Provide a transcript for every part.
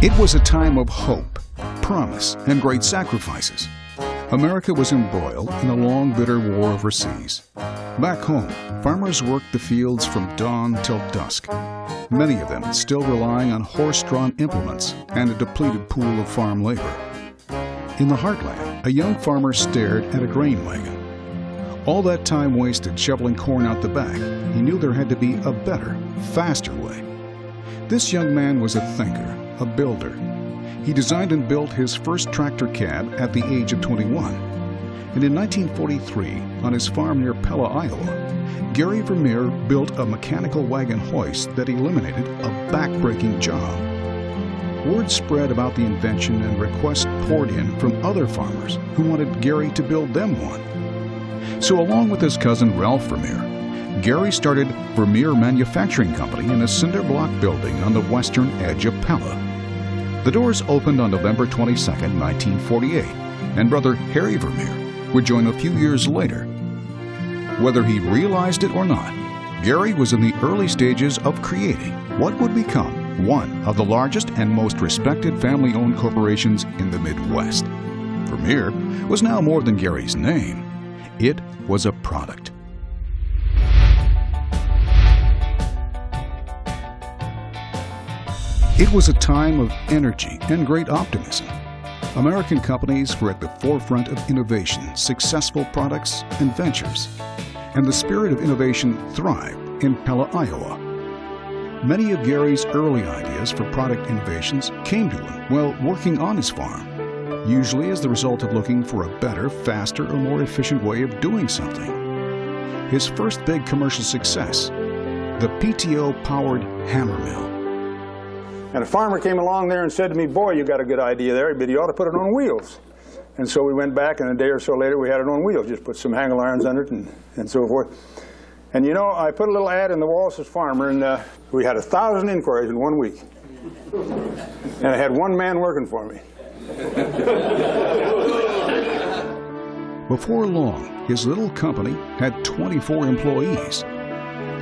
It was a time of hope, promise, and great sacrifices. America was embroiled in a long, bitter war overseas. Back home, farmers worked the fields from dawn till dusk, many of them still relying on horse-drawn implements and a depleted pool of farm labor. In the heartland, a young farmer stared at a grain wagon. All that time wasted shoveling corn out the back, he knew there had to be a better, faster way. This young man was a thinker, a builder. He designed and built his first tractor cab at the age of 21. And in 1943, on his farm near Pella, Iowa, Gary Vermeer built a mechanical wagon hoist that eliminated a back-breaking job. Word spread about the invention and requests poured in from other farmers who wanted Gary to build them one. So along with his cousin Ralph Vermeer, Gary started Vermeer Manufacturing Company in a cinder block building on the western edge of Pella. The doors opened on November 22, 1948, and brother Harry Vermeer would join a few years later. Whether he realized it or not, Gary was in the early stages of creating what would become one of the largest and most respected family-owned corporations in the Midwest. Vermeer was now more than Gary's name. It was a product. It was a time of energy and great optimism. American companies were at the forefront of innovation, successful products, and ventures. And the spirit of innovation thrived in Pella, Iowa. Many of Gary's early ideas for product innovations came to him while working on his farm, usually as the result of looking for a better, faster, or more efficient way of doing something. His first big commercial success, the PTO-powered hammer mill. And a farmer came along there and said to me, "Boy, you got a good idea there, but you ought to put it on wheels." And so we went back, and a day or so later we had it on wheels, just put some handle irons under it and so forth. And you know, I put a little ad in the Wallace's Farmer, and we had 1,000 inquiries in 1 week. And I had one man working for me. Before long, his little company had 24 employees.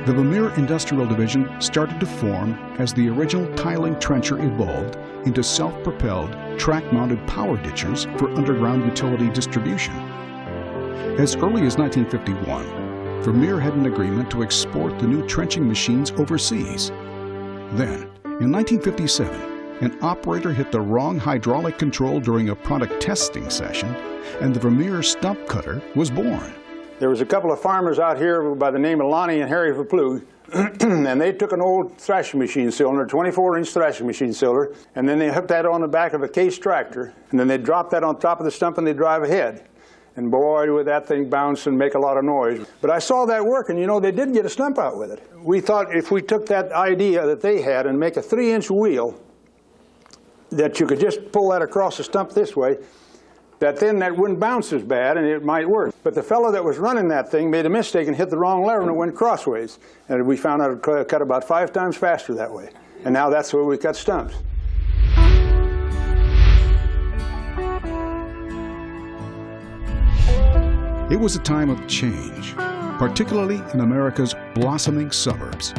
The Vermeer Industrial Division started to form as the original tiling trencher evolved into self-propelled, track-mounted power ditchers for underground utility distribution. As early as 1951, Vermeer had an agreement to export the new trenching machines overseas. Then, in 1957, an operator hit the wrong hydraulic control during a product testing session, and the Vermeer stump cutter was born. There was a couple of farmers out here by the name of Lonnie and Harry Verplug, and they took an old thrashing machine cylinder, 24-inch thrashing machine cylinder, and then they hooked that on the back of a case tractor, and then they dropped that on top of the stump and they drive ahead. And boy, would that thing bounce and make a lot of noise. But I saw that work, and you know, they did get a stump out with it. We thought if we took that idea that they had and make a 3-inch wheel that you could just pull that across the stump this way, that then that wouldn't bounce as bad and it might work. But the fellow that was running that thing made a mistake and hit the wrong lever and it went crossways. And we found out it cut about 5 times faster that way. And now that's where we cut stumps. It was a time of change, particularly in America's blossoming suburbs.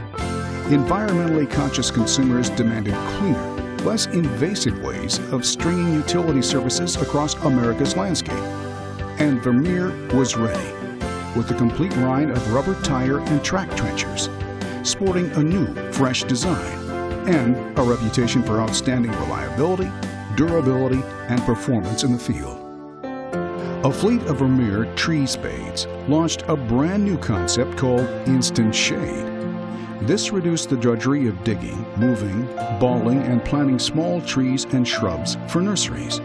Environmentally conscious consumers demanded cleaner, less invasive ways of stringing utility services across America's landscape. And Vermeer was ready, with a complete line of rubber tire and track trenchers, sporting a new, fresh design, and a reputation for outstanding reliability, durability, and performance in the field. A fleet of Vermeer tree spades launched a brand new concept called Instant Shade. This reduced the drudgery of digging, moving, balling, and planting small trees and shrubs for nurseries.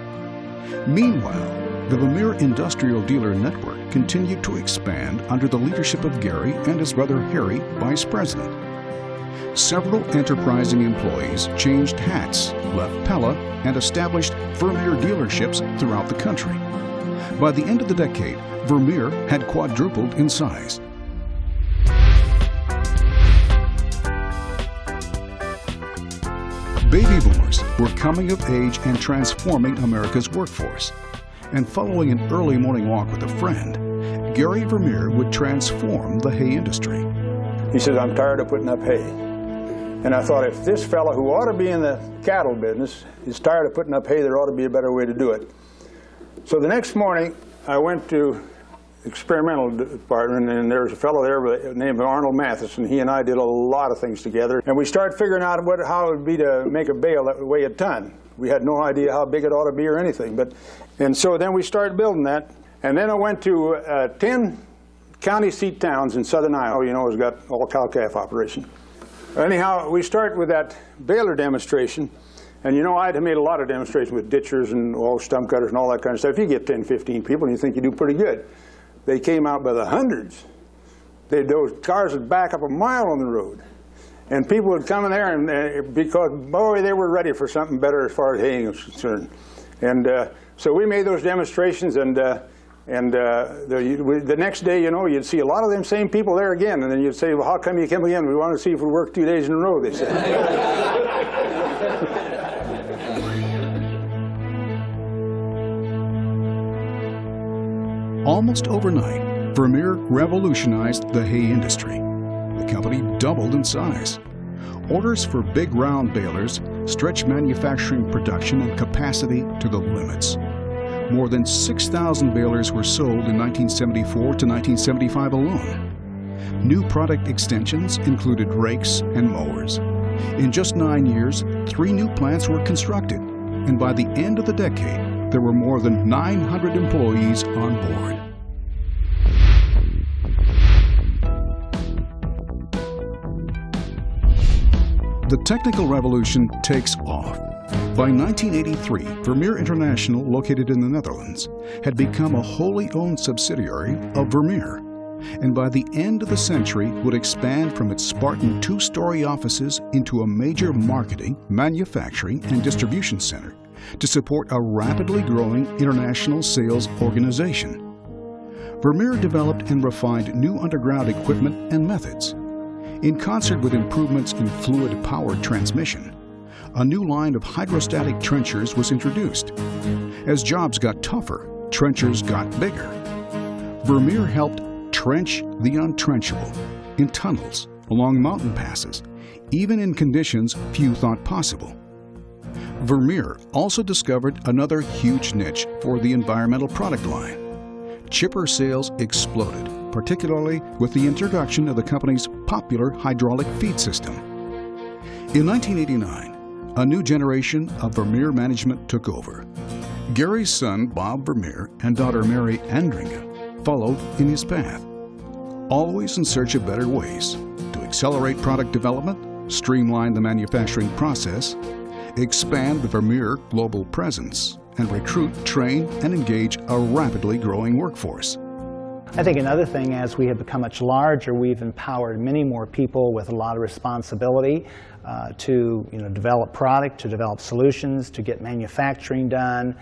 Meanwhile, the Vermeer Industrial Dealer Network continued to expand under the leadership of Gary and his brother Harry, vice president. Several enterprising employees changed hats, left Pella, and established Vermeer dealerships throughout the country. By the end of the decade, Vermeer had quadrupled in size. Baby boomers were coming of age and transforming America's workforce. And following an early morning walk with a friend, Gary Vermeer would transform the hay industry. He says, "I'm tired of putting up hay." And I thought, if this fellow who ought to be in the cattle business is tired of putting up hay, there ought to be a better way to do it. So the next morning, I went to experimental department, and there was a fellow there named Arnold Matheson. He and I did a lot of things together, and we started figuring out how it would be to make a bale that would weigh a ton. We had no idea how big it ought to be or anything, and so then we started building that. And then I went to 10 county seat towns in southern Iowa. You know, it's got all cow-calf operation. Anyhow, we start with that baler demonstration, and you know, I had made a lot of demonstrations with ditchers and all stump cutters and all that kind of stuff. You get 10, 15 people, and you think you do pretty good. They came out by the hundreds. Those cars would back up a mile on the road, and people would come in there, and because boy, they were ready for something better as far as haying was concerned. And so we made those demonstrations, and the next day, you know, you'd see a lot of them same people there again, and then you'd say, well, how come you came again? We want to see if we work 2 days in a row, they said. Almost overnight, Vermeer revolutionized the hay industry. The company doubled in size. Orders for big round balers stretched manufacturing production and capacity to the limits. More than 6,000 balers were sold in 1974 to 1975 alone. New product extensions included rakes and mowers. In just 9 years, 3 new plants were constructed, and by the end of the decade, there were more than 900 employees on board. The technical revolution takes off. By 1983, Vermeer International, located in the Netherlands, had become a wholly owned subsidiary of Vermeer, and by the end of the century would expand from its Spartan 2-story offices into a major marketing, manufacturing, and distribution center to support a rapidly growing international sales organization. Vermeer developed and refined new underground equipment and methods. In concert with improvements in fluid-powered transmission, a new line of hydrostatic trenchers was introduced. As jobs got tougher, trenchers got bigger. Vermeer helped trench the untrenchable in tunnels, along mountain passes, even in conditions few thought possible. Vermeer also discovered another huge niche for the environmental product line. Chipper sales exploded, particularly with the introduction of the company's popular hydraulic feed system. In 1989, a new generation of Vermeer management took over. Gary's son, Bob Vermeer, and daughter Mary Andringa followed in his path, always in search of better ways to accelerate product development, streamline the manufacturing process, expand the Vermeer global presence, and recruit, train, and engage a rapidly growing workforce. I think another thing, as we have become much larger, we've empowered many more people with a lot of responsibility to develop product, to develop solutions, to get manufacturing done,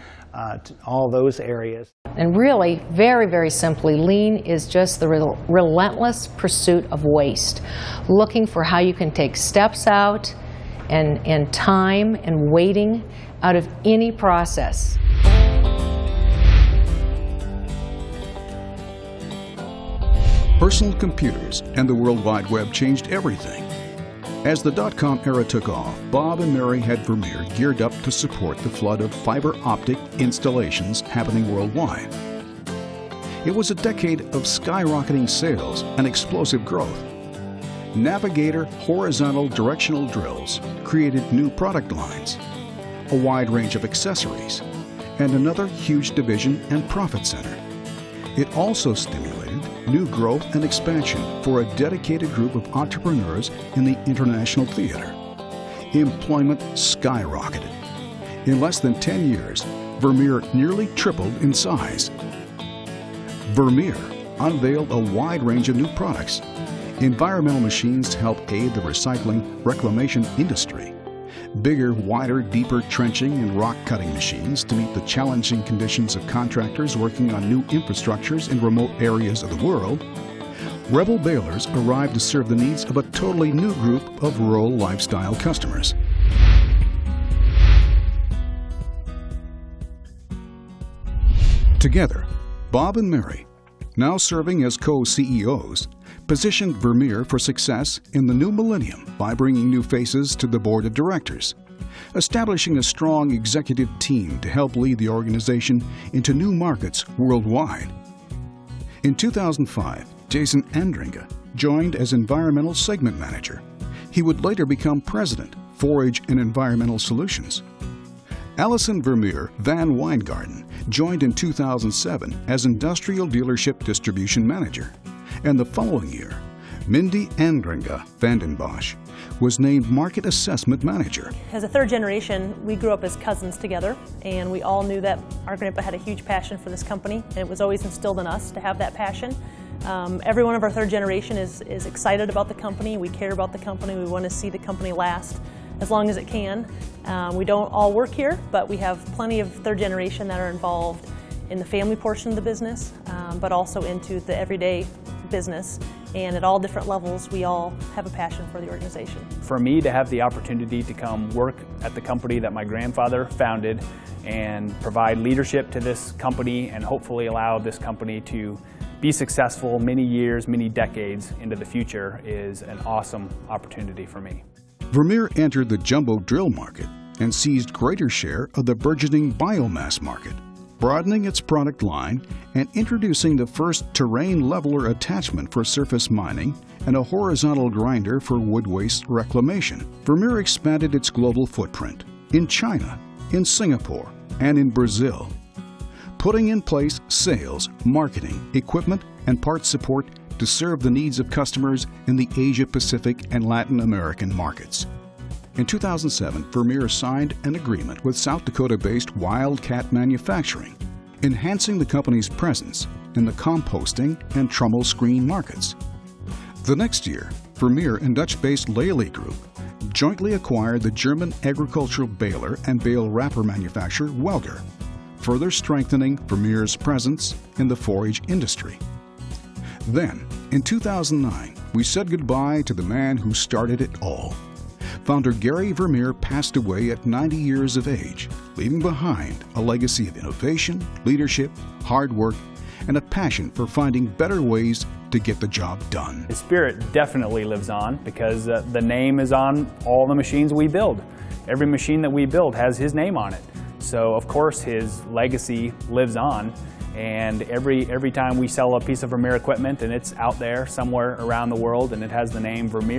to all those areas. And really, very, very simply, lean is just the relentless pursuit of waste, looking for how you can take steps out and time and waiting out of any process. Personal computers and the World Wide Web changed everything. As the dot-com era took off, Bob and Mary had Vermeer geared up to support the flood of fiber optic installations happening worldwide. It was a decade of skyrocketing sales and explosive growth. Navigator horizontal directional drills created new product lines, a wide range of accessories, and another huge division and profit center. It also stimulated new growth and expansion for a dedicated group of entrepreneurs in the international theater. Employment skyrocketed. In less than 10 years, Vermeer nearly tripled in size. Vermeer unveiled a wide range of new products. Environmental machines help aid the recycling reclamation industry. Bigger, wider, deeper trenching and rock cutting machines to meet the challenging conditions of contractors working on new infrastructures in remote areas of the world. Rebel balers arrived to serve the needs of a totally new group of rural lifestyle customers. Together, Bob and Mary now serving as co-CEOs, positioned Vermeer for success in the new millennium by bringing new faces to the board of directors, establishing a strong executive team to help lead the organization into new markets worldwide. In 2005, Jason Andringa joined as Environmental Segment Manager. He would later become President, Forage and Environmental Solutions. Alison Vermeer Van Weingarten joined in 2007 as Industrial Dealership Distribution Manager. And the following year, Mindy Andringa Vandenbosch was named Market Assessment Manager. As a third generation, we grew up as cousins together, and we all knew that our grandpa had a huge passion for this company, and it was always instilled in us to have that passion. Every one of our third generation is excited about the company. We care about the company. We want to see the company last as long as it can. We don't all work here, but we have plenty of third generation that are involved in the family portion of the business, but also into the everyday business. And at all different levels, we all have a passion for the organization. For me to have the opportunity to come work at the company that my grandfather founded and provide leadership to this company and hopefully allow this company to be successful many years, many decades into the future is an awesome opportunity for me. Vermeer entered the jumbo drill market and seized greater share of the burgeoning biomass market, broadening its product line and introducing the first terrain leveler attachment for surface mining and a horizontal grinder for wood waste reclamation. Vermeer expanded its global footprint in China, in Singapore, and in Brazil, putting in place sales, marketing, equipment, and parts support to serve the needs of customers in the Asia-Pacific and Latin American markets. In 2007, Vermeer signed an agreement with South Dakota-based Wildcat Manufacturing, enhancing the company's presence in the composting and trommel screen markets. The next year, Vermeer and Dutch-based Lely Group jointly acquired the German agricultural baler and bale wrapper manufacturer Welger, further strengthening Vermeer's presence in the forage industry. Then, in 2009, we said goodbye to the man who started it all. Founder Gary Vermeer passed away at 90 years of age, leaving behind a legacy of innovation, leadership, hard work, and a passion for finding better ways to get the job done. His spirit definitely lives on because the name is on all the machines we build. Every machine that we build has his name on it. So of course his legacy lives on, and every time we sell a piece of Vermeer equipment and it's out there somewhere around the world and it has the name Vermeer